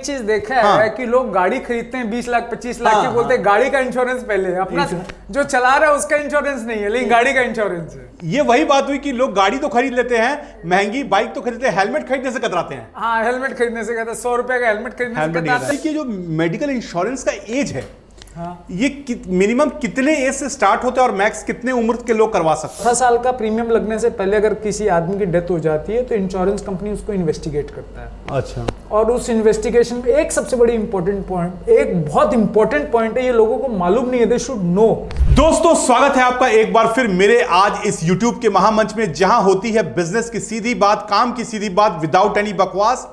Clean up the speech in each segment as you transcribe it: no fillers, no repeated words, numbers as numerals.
एक चीज देखा है कि लोग गाड़ी खरीदते हैं 20 लाख 25 लाख की, बोलते हैं गाड़ी का इंश्योरेंस पहले, अपना जो चला रहा है उसका इंश्योरेंस नहीं है लेकिन गाड़ी का इंश्योरेंस है। ये वही बात हुई कि लोग गाड़ी तो खरीद लेते हैं, महंगी बाइक तो खरीदते हैं, हेलमेट खरीदने से कतराते हैं। हाँ, हेलमेट खरीदने से कहते हैं, 100 रुपए का हेलमेट खरीदने से कतराते हैं। कि जो मेडिकल इंश्योरेंस का एज है, ये मिनिमम कितने एज से स्टार्ट होता है और मैक्स कितने उम्र के लोग करवा सकते हैं? 18 साल का प्रीमियम लगने से पहले अगर किसी आदमी की डेथ हो जाती है तो इंश्योरेंस कंपनी उसको इन्वेस्टिगेट करता है। अच्छा। और उस इन्वेस्टिगेशन में एक सबसे बड़ी इंपॉर्टेंट पॉइंट, एक बहुत इंपॉर्टेंट पॉइंट है, ये लोगों को मालूम नहीं है, दे शुड नो। दोस्तों, स्वागत है आपका एक बार फिर मेरे आज इस YouTube के महामंच में, जहां होती है बिजनेस की सीधी बात, काम की सीधी बात, विदाउट एनी बकवास।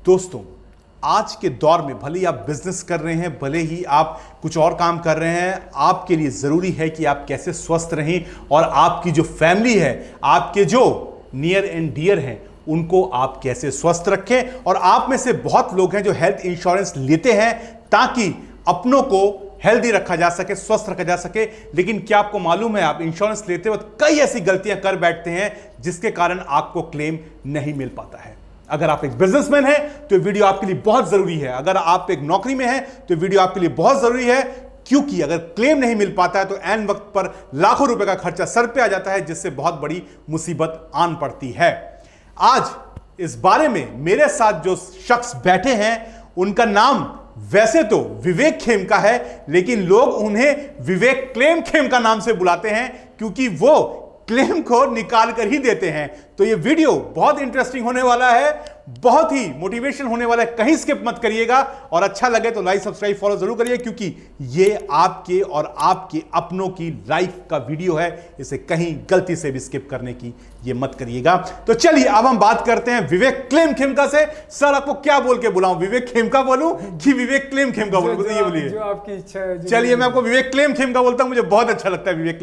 दोस्तों, आज के दौर में भले ही आप बिजनेस कर रहे हैं, भले ही आप कुछ और काम कर रहे हैं, आपके लिए जरूरी है कि आप कैसे स्वस्थ रहें और आपकी जो फैमिली है, आपके जो नियर एंड डियर हैं, उनको आप कैसे स्वस्थ रखें। और आप में से बहुत लोग हैं जो हेल्थ इंश्योरेंस लेते हैं ताकि अपनों को हेल्दी रखा जा सके, स्वस्थ रखा जा सके। लेकिन क्या आपको मालूम है, आप इंश्योरेंस लेते वक्त कई ऐसी गलतियां कर बैठते हैं जिसके कारण आपको क्लेम नहीं मिल पाता है। अगर आप एक बिजनेसमैन हैं तो वीडियो आपके लिए बहुत जरूरी है। अगर आप एक नौकरी में हैं तो वीडियो आपके लिए बहुत जरूरी है, क्योंकि अगर क्लेम नहीं मिल पाता है तो ऐन वक्त पर लाखों रुपए का खर्चा सर पे आ जाता है, जिससे बहुत बड़ी मुसीबत आन पड़ती है। आज इस बारे में मेरे साथ जो शख्स बैठे हैं, उनका नाम वैसे तो विवेक खेमका है, लेकिन लोग उन्हें विवेक क्लेम खेमका नाम से बुलाते हैं क्योंकि वो क्लेम को निकाल कर ही देते हैं। तो ये वीडियो बहुत इंटरेस्टिंग होने वाला है, बहुत ही मोटिवेशन होने वाला है, कहीं स्किप मत करिएगा। और अच्छा लगे तो लाइक सब्सक्राइब फॉलो जरूर करिए, क्योंकि ये आपके और आपके अपनों की लाइफ का वीडियो है, इसे कहीं गलती से भी स्किप करने की ये मत करिएगा। तो चलिए अब हम बात करते हैं विवेक क्लेम खेमका से। सर, आपको क्या बोल के बुलाऊं, विवेक खेमका बोलूं कि विवेक क्लेम खेमका बोलूं? ये बोलिए, जो आपकी इच्छा है। चलिए, मैं आपको विवेक क्लेम खेमका बोलता हूं, मुझे बहुत अच्छा लगता है विवेक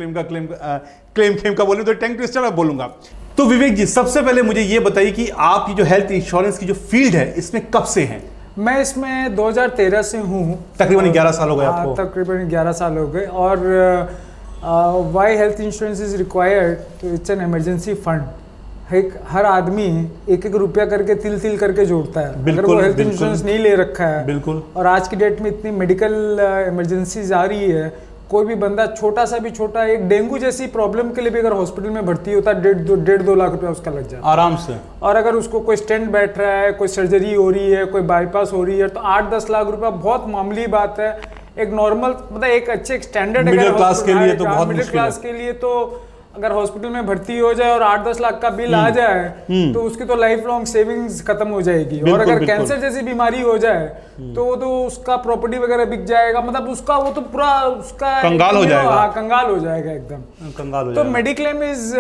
क्लेम खेमका बोलूं तो टंग ट्विस्टर मैं बोलूंगा। तो विवेक जी, सबसे पहले मुझे यह बताइए कि आपकी जो हेल्थ इंश्योरेंस की जो फील्ड है, इसमें कब से हैं? मैं इसमें 2013 से हूँ। तकरीबन 11 साल हो गए आपको? तकरीबन 11 साल हो गए। और why health insurance is required, so it's an emergency fund. हर आदमी एक एक रुपया करके तिल करके जोड़ता है, अगर वो हेल्थ इंश्योरेंस नहीं ले रखा है। बिल्कुल। और आज की डेट में इतनी मेडिकल इमरजेंसीज आ रही है, कोई भी बंदा छोटा सा भी छोटा, एक डेंगू जैसी प्रॉब्लम के लिए भी अगर हॉस्पिटल में भर्ती होता है, 1.5-2 लाख रुपया उसका लग जाता है आराम से। और अगर उसको कोई स्टेंट बैठ रहा है, कोई सर्जरी हो रही है, कोई बाईपास हो रही है, तो 8-10 लाख रुपया बहुत मामूली बात है। एक नॉर्मल, मतलब एक अच्छे स्टैंडर्ड मिडिल क्लास के लिए तो बहुत मिडिल क्लास के लिए तो अगर हॉस्पिटल में भर्ती हो जाए और 8-10 लाख का बिल आ जाए तो उसकी तो लाइफ लॉन्ग सेविंग्स खत्म हो जाएगी। और अगर कैंसर जैसी बीमारी हो जाए तो वो तो उसका प्रॉपर्टी वगैरह बिक जाएगा, मतलब उसका वो तो पूरा उसका कंगाल हो जाएगा। हाँ, कंगाल हो जाएगा, एकदम कंगाल हो तो जाएगा। Mediclaim is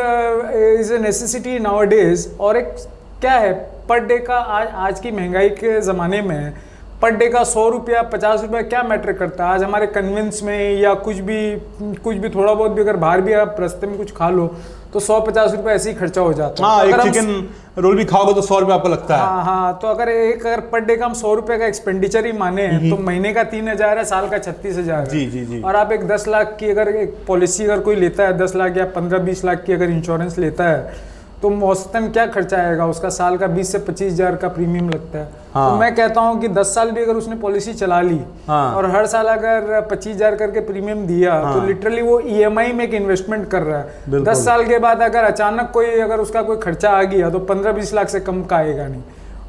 a necessity nowadays. और एक क्या है, पर डे का आज की महंगाई के ज़माने में पर डे का 100 रुपया 50 रुपया क्या मैटर करता है। आज हमारे कन्वेंस में या कुछ भी थोड़ा बहुत भी अगर बाहर भी आप रास्ते में कुछ खा लो तो 100-50 रुपया ऐसे ही खर्चा हो जाता है। हाँ, एक चिकन रोल भी खाओगे तो 100 रुपया आपको लगता है। हाँ, तो अगर पर डे का हम 100 रुपये का एक्सपेंडिचर ही माने तो महीने का 3,000 है, साल का 36,000 है। जी। और आप एक 10 लाख की अगर एक पॉलिसी अगर कोई लेता है, 10 लाख या 15-20 लाख की अगर इंश्योरेंस लेता है, तो औसतन क्या खर्चा आएगा उसका? साल का 20 से 25,000 का प्रीमियम लगता है। तो मैं कहता हूँ कि 10 साल भी अगर उसने पॉलिसी चला ली और हर साल अगर 25,000 करके प्रीमियम दिया तो लिटरली वो EMI में एक इन्वेस्टमेंट कर रहा है। 10 साल के बाद अगर अचानक अगर उसका कोई खर्चा आ गया तो 15-20 लाख से कम का आएगा नहीं।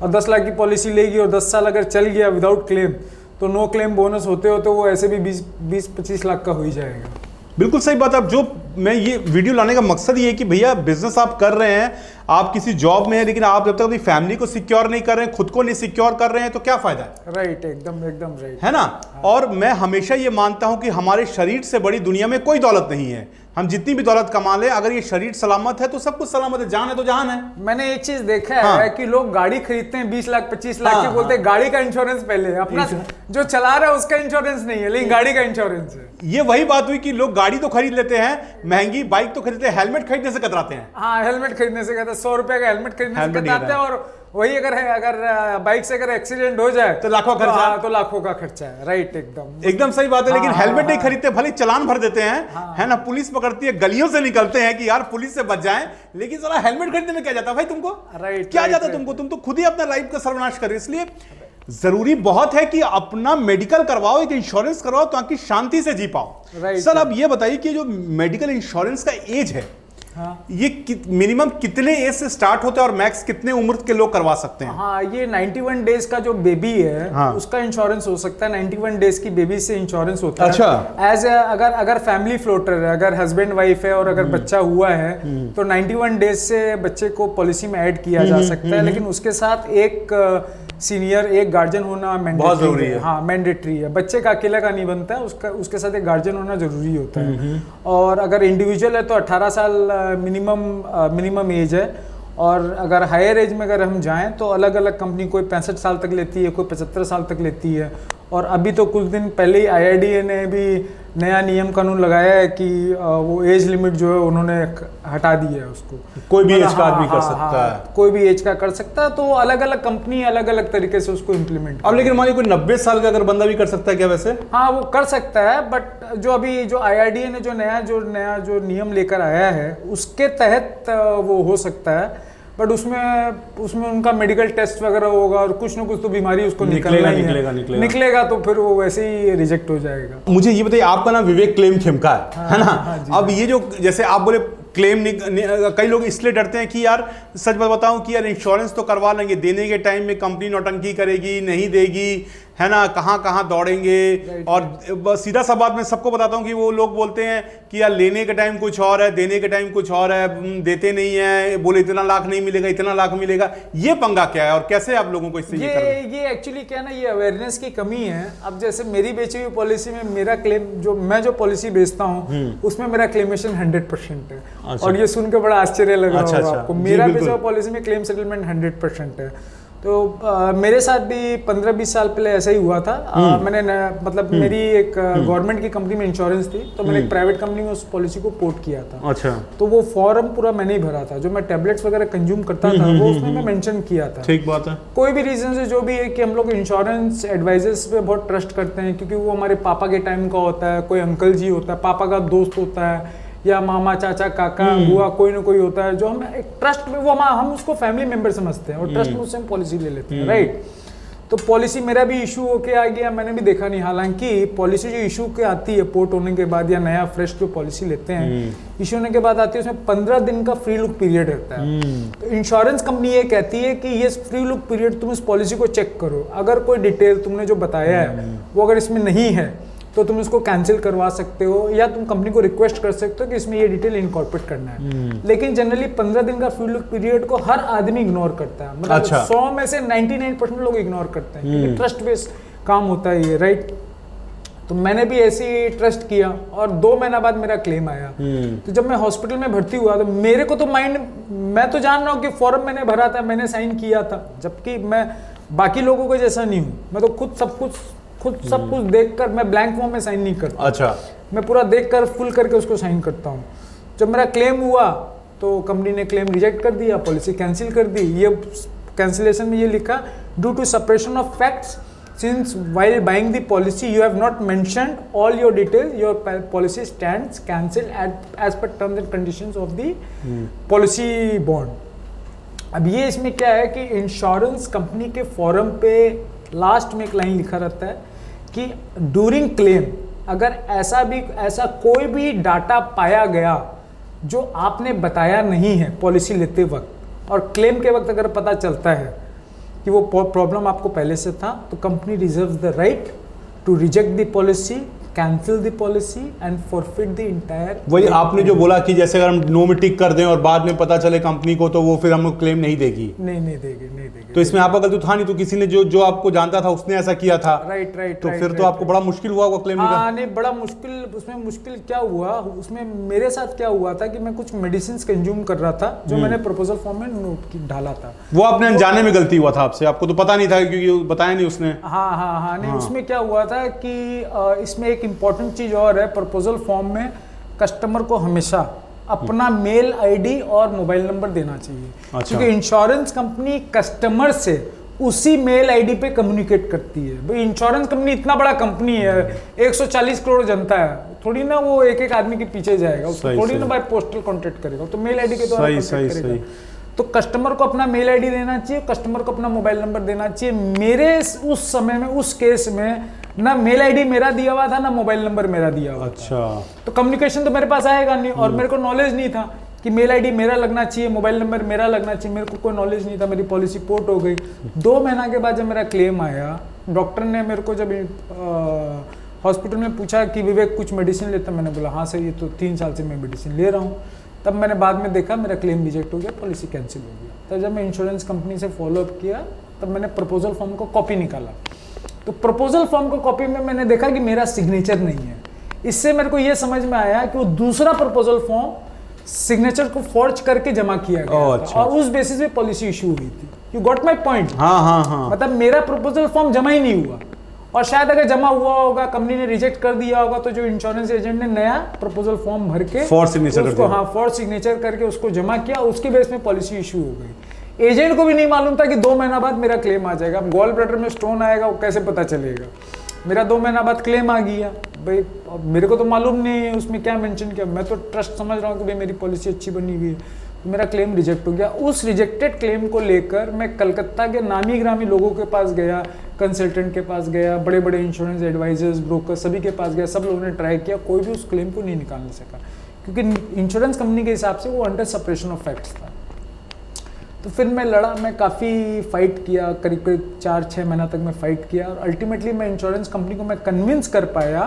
और 10 लाख की पॉलिसी लेगी और 10 साल अगर चल गया विदाउट क्लेम तो नो क्लेम बोनस होते वो ऐसे भी 20-25 लाख का हो ही जाएगा। बिल्कुल सही बात। अब जो मैं ये वीडियो लाने का मकसद ये है कि भैया, बिजनेस आप कर रहे हैं, आप किसी जॉब में हैं, लेकिन आप जब तक अपनी फैमिली को सिक्योर नहीं कर रहे हैं, खुद को नहीं सिक्योर कर रहे हैं, तो क्या फायदा है? राइट, एकदम राइट, है ना। और मैं हमेशा ये मानता हूं कि हमारे शरीर से बड़ी दुनिया में कोई दौलत नहीं है। हम जितनी भी दौलत कमा ले, अगर ये शरीर सलामत है तो सब कुछ सलामत है। जान है तो जहान है। मैंने एक चीज देखा है कि लोग गाड़ी खरीदते हैं 20 लाख 25 लाख की, बोलते हैं गाड़ी का इंश्योरेंस पहले, अपना जो चला रहा है उसका इंश्योरेंस नहीं है लेकिन गाड़ी का इंश्योरेंस है। ये वही बात हुई कि लोग गाड़ी तो खरीद लेते हैं, महंगी बाइक तो खरीदते हैं, हेलमेट खरीदने से कतराते हैं। हाँ, हेलमेट खरीदने से कहते हैं, 100 रुपए का हेलमेट खरीदने से कतराते हैं। और वही अगर बाइक से अगर एक्सीडेंट हो जाए तो लाखों खर्चा, तो लाखों का खर्चा है। राइट, एकदम सही बात है। लेकिन हेलमेट नहीं खरीदते, भले चालान भर देते हैं, है ना, पुलिस पकड़ती है, गलियों से निकलते हैं कि यार पुलिस से बच जाएं, लेकिन साला हेलमेट खरीदने में क्या जाता भाई तुमको? राइट, क्या जाता तुमको? तुम तो खुद ही अपना लाइफ का सर्वनाश कर रहे। इसलिए जरूरी बहुत है कि अपना मेडिकल करवाओ, एक इंश्योरेंस करवाओ ताकि शांति से जी पाओ। सर अब ये बताइए कि जो मेडिकल इंश्योरेंस का एज है, हाँ। ये मिनिमम कितने एज से स्टार्ट होता है और मैक्स कितने उम्र के लोग करवा सकते हैं? हाँ, ये 91 डेज का जो बेबी है, हाँ। उसका इंश्योरेंस हो सकता है। 91 डेज की बेबी से इंश्योरेंस होता है। अच्छा। एज अगर फैमिली फ्लोटर है, अगर हस्बैंड वाइफ है और अगर बच्चा हुआ है तो 91 डेज से बच्चे को पॉलिसी में ऐड किया जा सकता है। लेकिन उसके साथ एक सीनियर, एक गार्जियन होना मैंडेटरी है। हाँ, मैंडेटरी है। बच्चे का अकेला का नहीं बनता है, उसके साथ एक गार्जियन होना जरूरी होता है। और अगर इंडिविजुअल है तो 18 साल मिनिमम एज है। और अगर हायर एज में अगर हम जाएं तो अलग अलग कंपनी कोई 65 साल तक लेती है, कोई 75 साल तक लेती है। और अभी तो कुछ दिन पहले ही IRDA ने भी नया नियम कानून लगाया है कि वो एज लिमिट जो है उन्होंने हटा दी है उसको। कोई भी एज का आदमी कर सकता है, कोई भी एज का कर सकता है। तो अलग अलग कंपनी अलग अलग तरीके से उसको इम्प्लीमेंट। अब लेकिन मान लीजिए कोई 90 साल का अगर बंदा भी कर सकता है क्या वैसे? हाँ, वो कर सकता है। बट जो अभी जो IRDA ने जो नियम लेकर आया है उसके तहत वो हो सकता है। बट उसमें उनका मेडिकल टेस्ट वगैरह होगा और कुछ ना कुछ तो बीमारी उसको निकलेगा तो फिर वो वैसे ही रिजेक्ट हो जाएगा। मुझे ये बताइए, आपका नाम विवेक क्लेम खेमका है ना? अब ये जो जैसे आप बोले क्लेम कई लोग इसलिए डरते हैं कि यार सच बताऊं कि यार इंश्योरेंस तो करवा लेंगे, देने के टाइम में कंपनी नौटंकी करेगी, नहीं देगी, है ना, कहाँ दौड़ेंगे। और सीधा सा बात मैं सबको बताता हूँ कि वो लोग बोलते हैं कि यार लेने के टाइम कुछ और है, देने के टाइम कुछ और है, देते नहीं है, बोले इतना लाख नहीं मिलेगा, इतना लाख मिलेगा। ये पंगा क्या है और कैसे आप लोगों को इससे ये एक्चुअली क्या ना, ये अवेयरनेस की कमी है। अब जैसे मेरी बेची हुई पॉलिसी में मेरा क्लेम, मैं जो पॉलिसी बेचता हूँ उसमें मेरा क्लेमेशन 100% है। अच्छा। और ये सुन के बड़ा आश्चर्य लग रहा होगा आपको। मेरा बेचा हुआ पॉलिसी में क्लेम सेटलमेंट 100% है। तो मेरे साथ भी 15-20 साल पहले ऐसा ही हुआ था। मैंने मतलब मेरी एक गवर्नमेंट की कंपनी में इंश्योरेंस थी, तो मैंने एक प्राइवेट कंपनी में उस पॉलिसी को पोर्ट किया था। अच्छा। तो वो फॉर्म पूरा मैंने ही भरा था। जो मैं टैबलेट्स वगैरह कंज्यूम करता था वो उसमें मैं मेंशन किया था। ठीक बात है। कोई भी रीजन से जो भी है कि हम लोग इंश्योरेंस एडवाइजर्स पे बहुत ट्रस्ट करते हैं, क्योंकि वो हमारे पापा के टाइम का होता है, कोई अंकल जी होता है, पापा का दोस्त होता है, या मामा, चाचा, काका, बुआ, कोई ना कोई होता है जो हम एक ट्रस्ट में, वो हम उसको फैमिली मेंबर समझते हैं और ट्रस्ट में उससे हम पॉलिसी ले लेते हैं। राइट। तो पॉलिसी मेरा भी इशू होके आ गया, मैंने भी देखा नहीं। हालांकि पॉलिसी जो इशू के आती है पोर्ट होने के बाद या नया फ्रेश जो पॉलिसी लेते हैं इशू होने के बाद आती है, उसमें 15 दिन का फ्री लुक पीरियड रहता है। तो इंश्योरेंस कंपनी ये कहती है कि ये फ्री लुक पीरियड तुम इस पॉलिसी को चेक करो, अगर कोई डिटेल तुमने जो बताया है वो अगर इसमें नहीं है तो तुम इसको कैंसिल करवा सकते हो, या तुम कंपनी को रिक्वेस्ट कर सकते हो कि इसमें ये डिटेल इनकॉर्पोरेट करना है। लेकिन जनरली 15 दिन का फ्री लुक पीरियड को हर आदमी इग्नोर करता है। मतलब 100 में से 99% लोग इग्नोर करते हैं, क्योंकि ट्रस्ट बेस्ड काम होता है ये। राइट। तो मैंने भी ऐसे ही ट्रस्ट किया और 2 महीना बाद मेरा क्लेम आया। तो जब मैं हॉस्पिटल में भर्ती हुआ तो मेरे को तो मैं तो जान रहा हूँ कि फॉर्म मैंने भरा था, मैंने साइन किया था, जबकि मैं बाकी लोगों को जैसा नहीं हूँ। मैं तो खुद सब कुछ देखकर, मैं ब्लैंक फॉर्म में साइन नहीं करता। अच्छा। मैं पूरा देखकर फुल करके उसको साइन करता हूँ। जब मेरा क्लेम हुआ तो कंपनी ने क्लेम रिजेक्ट कर दिया, पॉलिसी कैंसिल कर दी। ये कैंसिलेशन में ये लिखा, due to separation of facts since while buying the policy you have not mentioned all your details, your policy stands cancelled as per terms and conditions of the policy bond. अब ये इसमें क्या है कि insurance company के form पे last में एक लाइन लिखा रहता है कि ड्यूरिंग क्लेम अगर ऐसा कोई भी डाटा पाया गया जो आपने बताया नहीं है पॉलिसी लेते वक्त, और क्लेम के वक्त अगर पता चलता है कि वो प्रॉब्लम आपको पहले से था, तो company reserves the right to reject the policy, cancel the policy and forfeit the entire. वही आपने जो बोला कि जैसे अगर हम नो में टिक कर दें और बाद में पता चले कंपनी को, तो वो फिर हम क्लेम नहीं देगी। नहीं देगी। तो इसमें आपका गलती था नहीं, तो किसी ने जो आपको जानता था उसने ऐसा किया था। राइट। तो फिर तो आपको बड़ा मुश्किल हुआ वो क्लेम निकालना। हाँ, नहीं, बड़ा मुश्किल। उसमें मुश्किल क्या हुआ, उसमें मेरे साथ क्या हुआ था कि मैं कुछ मेडिसिन कंज्यूम कर रहा था जो मैंने प्रपोजल फॉर्म में नोट डाला था। वो आपने अनजाने में गलती हुआ था आपसे, आपको तो पता नहीं था क्योंकि बताया नहीं उसने। हाँ। नहीं, उसमें क्या हुआ था कि इसमें एक इम्पॉर्टेंट चीज और है। प्रपोजल फॉर्म में कस्टमर को हमेशा अपना मेल आईडी और मोबाइल नंबर देना चाहिए। अच्छा। क्योंकि इंश्योरेंस कंपनी कस्टमर से उसी मेल आईडी पे कम्युनिकेट करती है। भाई इंश्योरेंस कंपनी इतना बड़ा कंपनी है, 140 करोड़ जनता है, थोड़ी ना वो एक आदमी के पीछे जाएगा, उसको थोड़ी ना बाय पोस्टल कांटेक्ट करेगा, तो मेल आईडी के द्वारा कांटेक्ट करेगा। तो कस्टमर को अपना मेल आईडी देना चाहिए, कस्टमर को अपना मोबाइल नंबर देना चाहिए। मेरे उस समय में उस केस में ना मेल आईडी मेरा दिया हुआ था ना मोबाइल नंबर मेरा दिया हुआ था। तो कम्युनिकेशन तो मेरे पास आएगा नहीं, और मेरे को नॉलेज नहीं था कि मेल आईडी मेरा लगना चाहिए, मोबाइल नंबर मेरा लगना चाहिए, मेरे को कोई नॉलेज नहीं था। मेरी पॉलिसी पोर्ट हो गई। 2 महीना के बाद जब मेरा क्लेम आया, डॉक्टर ने मेरे को जब हॉस्पिटल में पूछा कि विवेक कुछ मेडिसिन लेता, मैंने बोला हाँ सर ये तो 3 साल से मैं मेडिसिन ले रहा हूँ। तब मैंने बाद में देखा मेरा क्लेम रिजेक्ट हो गया, पॉलिसी कैंसिल हो गया। तब जब मैं इंश्योरेंस कंपनी से फॉलोअप किया, तब मैंने प्रपोजल फॉर्म को कॉपी निकाला। तो प्रपोजल फॉर्म को कॉपी में मैंने देखा कि मेरा सिग्नेचर नहीं है। इससे मेरे को ये समझ में आया कि वो दूसरा प्रपोजल फॉर्म सिग्नेचर को फॉर्ज करके जमा किया गया था, और उस बेसिस पे पॉलिसी इशू हुई थी। You got my point? हाँ। मतलब मेरा प्रपोजल फॉर्म जमा ही नहीं हुआ, और शायद अगर जमा हुआ होगा, कंपनी ने रिजेक्ट कर दिया होगा, तो जो इंश्योरेंस एजेंट ने नया प्रपोजल फॉर्म भर के फॉर सिग्नेचर करके उसको जमा किया, उसके बेस में पॉलिसी इशू हो गई। एजेंट को भी नहीं मालूम था कि 2 महीना बाद मेरा क्लेम आ जाएगा। अब गॉल ब्लैडर में स्टोन आएगा वो कैसे पता चलेगा? मेरा 2 महीना बाद क्लेम आ गया भाई, मेरे को तो मालूम नहीं है उसमें क्या मेंशन किया। मैं तो ट्रस्ट समझ रहा हूँ कि भाई मेरी पॉलिसी अच्छी बनी हुई है, तो मेरा क्लेम रिजेक्ट हो गया। उस रिजेक्टेड क्लेम को लेकर मैं कलकत्ता के नामी ग्रामी लोगों के पास गया, कंसल्टेंट के पास गया, बड़े बड़े इंश्योरेंस एडवाइजर्स, ब्रोकर, सभी के पास गया। सब लोगों ने ट्राई किया, कोई भी उस क्लेम को नहीं निकाल सका, क्योंकि इंश्योरेंस कंपनी के हिसाब से वो अंडर सेपरेशन ऑफ फैक्ट्स था। तो फिर मैं लड़ा, मैं काफ़ी फाइट किया, करीब करीब 4-6 महीना तक मैं फाइट किया, और अल्टीमेटली मैं इंश्योरेंस कंपनी को मैं कन्विंस कर पाया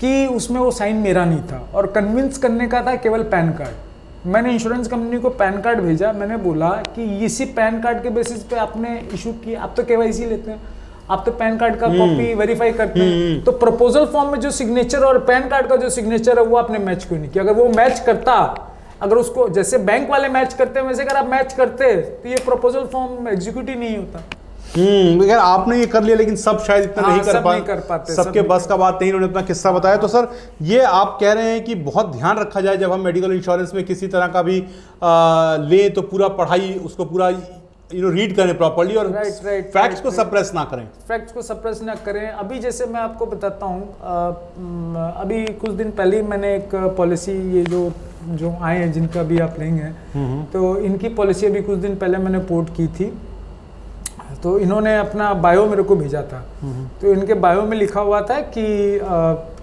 कि उसमें वो साइन मेरा नहीं था, और कन्विंस करने का था केवल पैन कार्ड। मैंने इंश्योरेंस कंपनी को पैन कार्ड भेजा। मैंने बोला कि इसी पैन कार्ड के बेसिस पे आपने इशू किया, आप तो केवाईसी लेते हैं, आप तो पैन कार्ड का कॉपी वेरीफाई करते हैं, तो प्रपोजल फॉर्म में जो सिग्नेचर और पैन कार्ड का जो सिग्नेचर है वो आपने मैच क्यों नहीं किया? अगर वो मैच करता, अगर उसको जैसे बैंक वाले मैच करते हैं वैसे अगर आप मैच करते तो ये प्रपोजल फॉर्म एग्जीक्यूट ही नहीं होता। यार आपने ये कर लिया, लेकिन सब शायद इतना नहीं कर पाते, सबके बस का बात नहीं। उन्होंने अपना किस्सा बताया। तो सर ये आप कह रहे हैं कि बहुत ध्यान रखा जाए जब हम मेडिकल इंश्योरेंस में किसी तरह का भी ले, तो पूरा पढ़ाई उसको पूरा रीड करें प्रॉपर्ली, और फैक्ट्स को सप्रेस ना करें। फैक्ट्स को सप्रेस ना करें। अभी जैसे मैं आपको बताता हूँ, अभी कुछ दिन पहले ही मैंने एक पॉलिसी, ये जो आए हैं जिनका भी आप लेंगे, तो इनकी पॉलिसी अभी कुछ दिन पहले मैंने पोर्ट की थी। तो इन्होंने अपना बायो मेरे को भेजा था। तो इनके बायो में लिखा हुआ था कि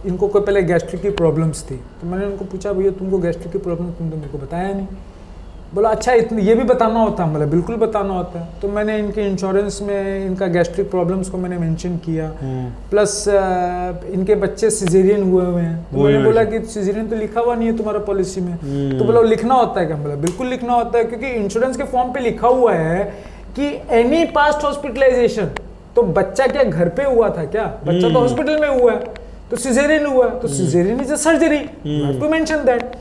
इनको कोई पहले गैस्ट्रिक की प्रॉब्लम्स थी। तो मैंने उनको पूछा भैया तुमको गैस्ट्रिक की प्रॉब्लम तुम तो मेरे को बताया नहीं। बोला अच्छा इतने ये भी बताना होता है? मतलब बिल्कुल बताना होता है। तो मैंने इनके इंश्योरेंस में इनका गैस्ट्रिक प्रॉब्लम्स को मैंने मेंशन किया, प्लस इनके बच्चे सिजेरियन हुए हैं। तो मैंने बोला कि सिजेरियन तो लिखा हुआ नहीं है तुम्हारा पॉलिसी में। तो बोला लिखना होता है क्या? बोला बिल्कुल लिखना होता है, क्योंकि इंश्योरेंस के फॉर्म पे लिखा हुआ है कि एनी पास्ट हॉस्पिटलाइजेशन। तो बच्चा क्या घर पे हुआ था क्या? बच्चा तो हॉस्पिटल में हुआ है, तो सिजेरियन हुआ है, तो caesarean is a surgery, to mention that.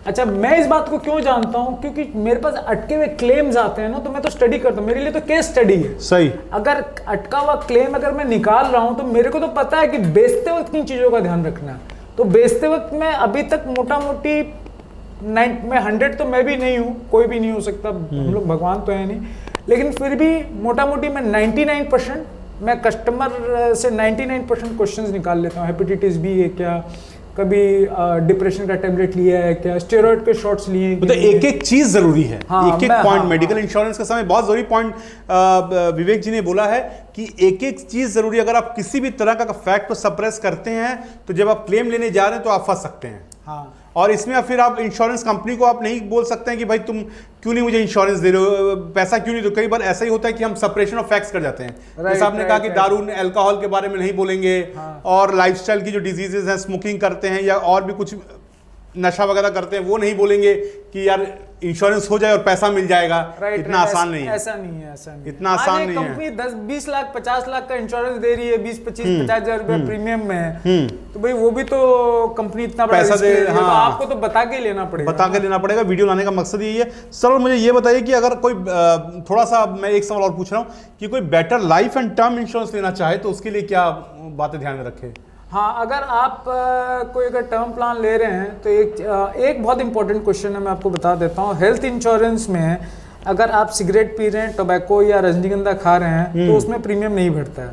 अच्छा मैं इस बात को क्यों जानता हूं? क्योंकि मेरे पास अटके हुए क्लेम्स आते हैं ना, तो मैं तो स्टडी करता हूं, मेरे लिए तो केस स्टडी है। सही। अगर अटका हुआ क्लेम अगर मैं निकाल रहा हूं, तो मेरे को तो पता है कि बेचते वक्त किन चीजों का ध्यान रखना है। तो बेचते वक्त मैं अभी तक मोटा मोटी मैं 100 तो मैं भी नहीं हूँ, कोई भी नहीं हो सकता, हम लोग भगवान तो है नहीं, लेकिन फिर भी मोटा मोटी मैं 99% मैं कस्टमर से 99% क्वेश्चंस निकाल लेता हूँ। हेपेटाइटिस बी है क्या, कभी डिप्रेशन का टेबलेट लिया है क्या, स्टेरॉइड के शॉट्स लिए हैं, मतलब एक एक चीज जरूरी है। हाँ, एक पॉइंट मेडिकल इंश्योरेंस का समय बहुत जरूरी पॉइंट विवेक जी ने बोला है कि एक एक चीज जरूरी। अगर आप किसी भी तरह का फैक्ट को सप्रेस करते हैं तो जब आप क्लेम लेने जा रहे हैं तो आप फंस सकते हैं। हाँ। और इसमें फिर आप इंश्योरेंस कंपनी को आप नहीं बोल सकते हैं कि भाई तुम क्यों नहीं मुझे इंश्योरेंस दे रहे हो, पैसा क्यों नहीं दो। कई बार ऐसा ही होता है कि हम सेपरेशन ऑफ फैक्ट्स कर जाते हैं। जैसे आपने कहा कि दारू अल्कोहल के बारे में नहीं बोलेंगे, और लाइफस्टाइल की जो डिजीजेस हैं, स्मोकिंग करते हैं या और भी कुछ नशा वगैरह करते हैं, वो नहीं बोलेंगे कि यार इंश्योरेंस हो जाए और पैसा मिल जाएगा। इतना आसान नहीं है। ऐसा नहीं है, ऐसा नहीं, इतना आसान नहीं है। कंपनी 10-20 लाख 50 लाख का इंश्योरेंस दे रही है, 20-25-50 हजार रुपया प्रीमियम में, तो भाई वो भी तो कंपनी इतना पैसा दे। हाँ। तो आपको तो बता के लेना पड़ेगा, वीडियो लाने का मकसद यही है। सर मुझे ये बताइए कि अगर कोई थोड़ा सा, मैं एक सवाल और पूछ रहा हूँ कि कोई better life and term insurance लेना चाहे तो उसके लिए क्या बातें ध्यान में रखें? हाँ, अगर आप कोई अगर टर्म प्लान ले रहे हैं तो एक बहुत इंपॉर्टेंट क्वेश्चन है, मैं आपको बता देता हूँ। हेल्थ इंश्योरेंस में अगर आप सिगरेट पी रहे हैं, टोबैको या रजनीगंधा खा रहे हैं, तो उसमें प्रीमियम नहीं बढ़ता है।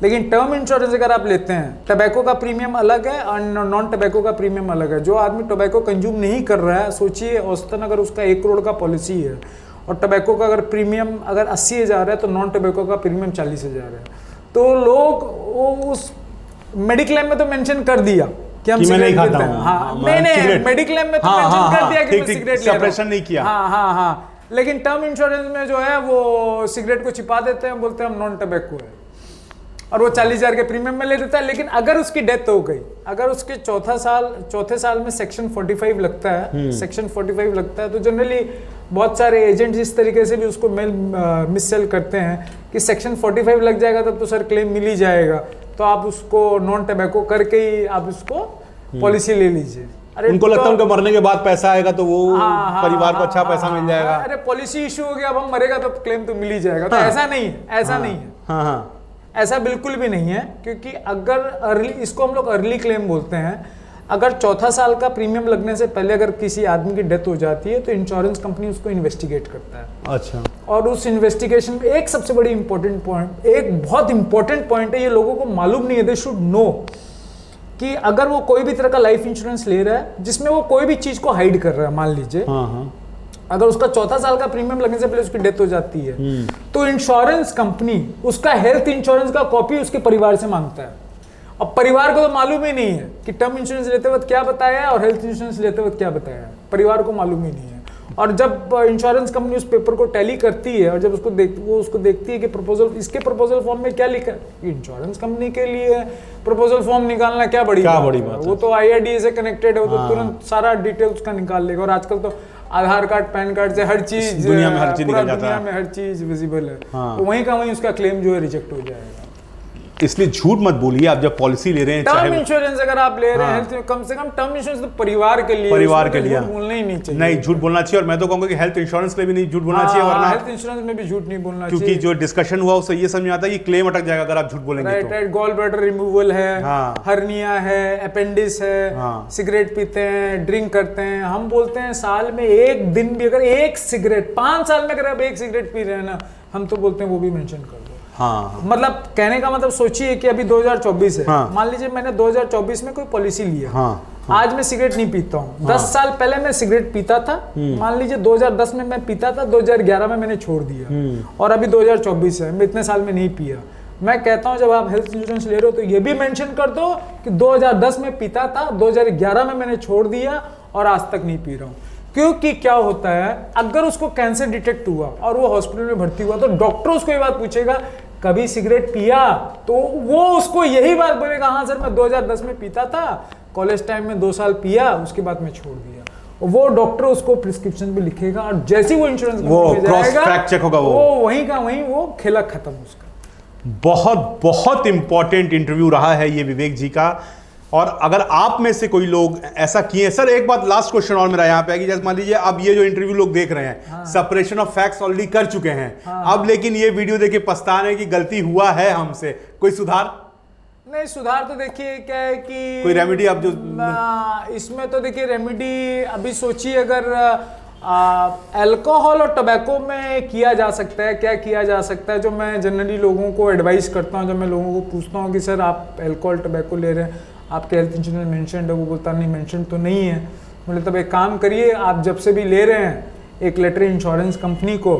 लेकिन टर्म इंश्योरेंस अगर आप लेते हैं, टोबैको का प्रीमियम अलग है और नॉन टोबैको का प्रीमियम अलग है। जो आदमी टोबैको कंज्यूम नहीं कर रहा है, सोचिए औसतन अगर उसका 1 करोड़ का पॉलिसी है और टबैको का अगर प्रीमियम अगर 80,000 है तो नॉन टबैको का प्रीमियम 40,000 है। तो लोग वो उस मेडिक्लेम में तो मेंशन कर दिया कि हम सिगरेट पीते हैं। हाँ, मैंने मेडिक्लेम में तो मेंशन कर दिया कि मैं सिगरेट ले रहा हूं। सेपरेशन नहीं किया। हाँ, लेकिन टर्म इंश्योरेंस में जो है वो सिगरेट को छिपा देते हैं, बोलते हैं हम नॉन टबैको है, और वो 40,000 के प्रीमियम में ले देता है। लेकिन अगर उसकी डेथ हो गई, अगर उसके चौथे साल में सेक्शन 45 लगता है, सेक्शन 45 लगता है, तो जनरली बहुत सारे एजेंट्स इस तरीके से भी उसको मिस सेल करते हैं कि सेक्शन 45 लग जाएगा तब तो सर क्लेम मिल ही जाएगा, तो आप उसको नॉन टबैको करके ही आप उसको पॉलिसी ले लीजिए। अरे उनको लगता है उनके मरने के बाद पैसा आएगा तो वो परिवार को अच्छा पैसा मिल जाएगा। अरे पॉलिसी इशू हो गया, अब हम मरेगा तो क्लेम तो मिल ही जाएगा। तो ऐसा नहीं है, ऐसा नहीं है, ऐसा बिल्कुल भी नहीं है। क्योंकि अगर अर्ली, इसको हम लोग अर्ली क्लेम बोलते हैं, अगर चौथा साल का प्रीमियम लगने से पहले अगर किसी आदमी की डेथ हो जाती है तो इंश्योरेंस कंपनी उसको इन्वेस्टिगेट करता है। अच्छा। और उस इन्वेस्टिगेशन में एक सबसे बड़ी इंपॉर्टेंट पॉइंट, एक बहुत इंपॉर्टेंट पॉइंट है, ये लोगों को मालूम नहीं है, दे शुड नो, कि अगर वो कोई भी तरह का लाइफ इंश्योरेंस ले रहा है जिसमें वो कोई भी चीज को हाइड कर रहा है, मान लीजिए अगर उसका चौथा साल का प्रीमियम लगने से पहले उसकी डेथ हो जाती है तो इंश्योरेंस कंपनी उसका हेल्थ इंश्योरेंस का कॉपी उसके परिवार से मांगता है। अब परिवार को तो मालूम ही नहीं है कि टर्म इंश्योरेंस लेते वक्त क्या बताया है और हेल्थ इंश्योरेंस लेते वक्त क्या बताया है, परिवार को मालूम ही नहीं है। और जब इंश्योरेंस कंपनी उस पेपर को टैली करती है और जब वो उसको देखती है कि प्रपोजल, इसके प्रपोजल फॉर्म में क्या लिखा है, इंश्योरेंस कंपनी के लिए प्रपोजल फॉर्म निकालना क्या बड़ी बात है, वो तो IRDA से कनेक्टेड है, वो तो तुरंत सारा डिटेल उसका निकाल लेगा। और आजकल तो आधार कार्ड, पैन कार्ड से हर चीज दुनिया में हर चीज निकल जाता है, दुनिया में हर चीज विजिबल है। तो वहीं का वहीं उसका क्लेम जो है रिजेक्ट हो जाएगा। इसलिए झूठ मत बोलिए आप जब पॉलिसी ले रहे हैं। टर्म इंश्योरेंस अगर आप ले रहे हैं कम से कम टर्म इंश्योरेंस तो परिवार के लिए, बोलना ही नहीं चाहिए। नहीं, झूठ बोलना चाहिए। और मैं तो कहूंगा कि हेल्थ इंश्योरेंस के लिए भी नहीं झूठ बोलना चाहिए, वरना हेल्थ इंश्योरेंस में भी झूठ नहीं बोलना चाहिए, क्योंकि जो डिस्कशन हुआ उससे ये समझ में आता है कि क्लेम अटक जाएगा अगर आप झूठ बोलेंगे। राइट, गॉल ब्लैडर रिमूवल है, हर्निया है, अपेंडिस है, सिगरेट पीते हैं, ड्रिंक करते हैं, हम बोलते हैं साल में एक दिन भी अगर एक सिगरेट, 5 साल में अगर आप एक सिगरेट पी रहे हैं ना, हम तो बोलते हैं वो भी मेंशन कर दो। मतलब कहने का मतलब सोचिए कि अभी 2024 है, मान लीजिए मैंने 2024 में कोई पॉलिसी लिया, आज मैं सिगरेट नहीं पीता हूँ, 10 साल पहले मैं सिगरेट पीता था, मान लीजिए 2010 में मैं पीता था, 2011 में मैंने छोड़ दिया और अभी 2024 है, मैं इतने साल में नहीं पिया। मैं कहता हूँ जब आप हेल्थ इंश्योरेंस ले रहे हो तो ये भी मेंशन कर दो कि 2010 में पीता था, 2011 में मैंने छोड़ दिया और आज तक नहीं पी रहा हूँ। क्योंकि क्या होता है, अगर उसको कैंसर डिटेक्ट हुआ और वो हॉस्पिटल में भर्ती हुआ तो डॉक्टर उसको ये बात पूछेगा कभी सिगरेट पिया, तो वो उसको यही बात बोलेगा, हाँ सर मैं 2010 में पीता था, कॉलेज टाइम में 2 साल पिया, उसके बाद मैं छोड़ दिया। वो डॉक्टर उसको प्रिस्क्रिप्शन भी लिखेगा और जैसे वो इंश्योरेंस कंपनी में जाएगा, फैक्ट चेक होगा, वो वहीं का वहीं वो खेला खत्म उसका। बहुत बहुत इंपॉर्टेंट इंटरव्यू रहा है ये विवेक जी का। और अगर आप में से कोई लोग ऐसा किए, सर एक बात लास्ट क्वेश्चन और मेरा यहाँ पे है कि जैसे मान लीजिए अब ये जो इंटरव्यू लोग देख रहे हैं, सेपरेशन ऑफ फैक्ट्स ऑलरेडी कर चुके हैं, अब लेकिन ये वीडियो देख के पछता रहे हैं कि गलती हुआ है हमसे, कोई सुधार? नहीं, सुधार तो देखिए क्या है कि कोई रेमेडी आप जो इसमें तो देखिए रेमेडी अभी सोचिए, अगर अल्कोहल और टबैको में किया जा सकता है, क्या किया जा सकता है, जो मैं जनरली लोगों को एडवाइस करता हूँ, जब मैं लोगों को पूछता हूँ कि सर आप अल्कोहल टबैको ले रहे हैं, आपके हेल्थ इंश्योरेंस में मेंशन है, वो बोलता नहीं मेंशन तो नहीं है। बोले तब एक काम करिए, आप जब से भी ले रहे हैं एक लेटर इंश्योरेंस कंपनी को,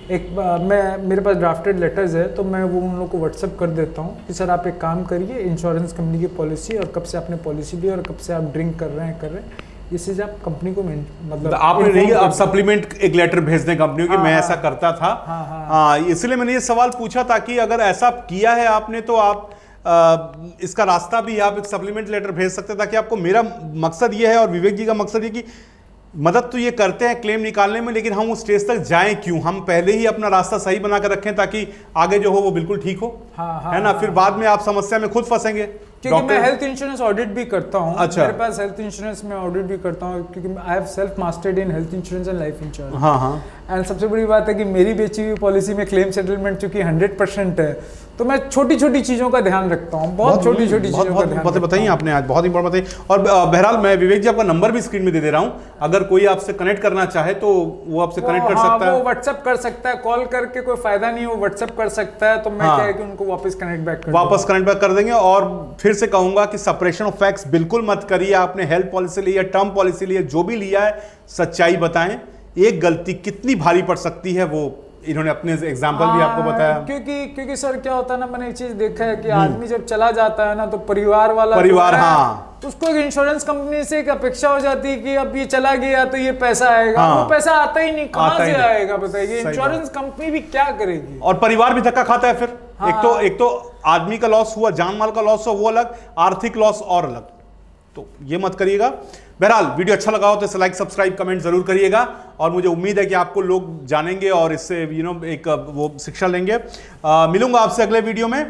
मेरे पास ड्राफ्टेड लेटर्स है तो मैं वो उन लोगों को व्हाट्सअप कर देता हूँ कि सर आप एक काम करिए, इंश्योरेंस कंपनी की पॉलिसी और कब से आपने पॉलिसी ली और कब से आप ड्रिंक कर रहे हैं, इससे आप कंपनी को मतलब आपने नहीं, आप सप्लीमेंट एक लेटर भेज दें कंपनी को कि मैं ऐसा करता था। हाँ, इसलिए मैंने ये सवाल पूछा ताकि अगर ऐसा किया है आपने तो आप इसका रास्ता भी आप एक सप्लीमेंट लेटर भेज सकते हैं, ताकि आपको, मेरा मकसद ये है और विवेक जी का मकसद ये कि मदद तो ये करते हैं क्लेम निकालने में, लेकिन हम उस स्टेज तक जाएं क्यों, हम पहले ही अपना रास्ता सही बना कर रखें ताकि आगे जो हो वो बिल्कुल ठीक हो। है ना, फिर बाद में आप समस्या में खुद फंसेंगे। क्योंकि मैं हेल्थ इंश्योरेंस ऑडिट भी करता हूँ। अच्छा। मेरे पास हेल्थ इंश्योरेंस में ऑडिट भी करता हूँ क्योंकि I have self mastered in health insurance and life insurance. And सबसे बड़ी बात है कि मेरी बेची हुई पॉलिसी में क्लेम सेटलमेंट चूंकि 100% है, तो मैं छोटी छोटी चीज़ों का ध्यान रखता हूँ, बहुत छोटी छोटी चीज़ों का ध्यान। बातें बताइए आपने आज, बहुत इंपॉर्टेंट बताइए। और बहरहाल मैं विवेक जी आपका नंबर भी स्क्रीन में दे रहा हूँ, अगर कोई आपसे कनेक्ट करना चाहे तो वो आपसे कनेक्ट कर सकता है, वो व्हाट्सएप कर सकता है, कॉल करके कोई फायदा नहीं है, वो व्हाट्सएप कर सकता है, तो मैं क्या है कि उनको वापस कनेक्ट बैक कर देंगे। और फिर से कहूंगा कि सेपरेशन ऑफ फैक्ट्स बिल्कुल मत करिए, आपने हेल्थ पॉलिसी ली है, टर्म पॉलिसी ली है, जो भी लिया है सच्चाई बताएं, एक गलती कितनी भारी पड़ सकती है, वो इन्होंने अपने एग्जाम्पल भी आपको बताया। क्योंकि सर क्या होता है ना, मैंने एक चीज देखा है कि आदमी जब चला जाता है ना तो परिवार हाँ, तो उसको एक इंश्योरेंस कंपनी से एक अपेक्षा हो जाती है कि अब ये चला गया तो ये पैसा आएगा। हाँ, वो पैसा आता ही नहीं, कहाँ से आएगा बताइए? इंश्योरेंस कंपनी भी क्या करेगी, और परिवार भी धक्का खाता है फिर। हाँ, एक तो आदमी का लॉस हुआ, जान माल का लॉस हुआ वो अलग, आर्थिक लॉस और अलग, तो ये मत करिएगा। बहरहाल वीडियो अच्छा लगा हो तो इसे लाइक सब्सक्राइब कमेंट जरूर करिएगा, और मुझे उम्मीद है कि आपको लोग जानेंगे और इससे एक वो शिक्षा लेंगे। मिलूंगा आपसे अगले वीडियो में।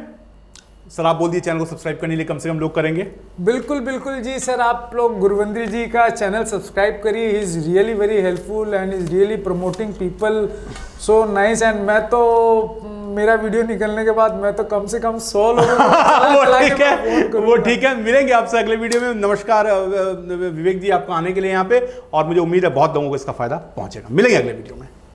सर आप बोल दिए चैनल को सब्सक्राइब करने के लिए कम से कम लोग करेंगे। बिल्कुल बिल्कुल जी सर, आप लोग गुरवंदरी जी का चैनल सब्सक्राइब करिए। He is really very helpful and is really promoting people so nice. And मैं तो मेरा वीडियो निकलने के बाद मैं तो कम से कम 100 लोगों को वो ठीक है, मिलेंगे आपसे अगले वीडियो में। नमस्कार विवेक जी आपको आने के लिए यहाँ पे, और मुझे उम्मीद है बहुत लोगों को इसका फायदा पहुंचेगा। मिलेंगे अगले वीडियो में।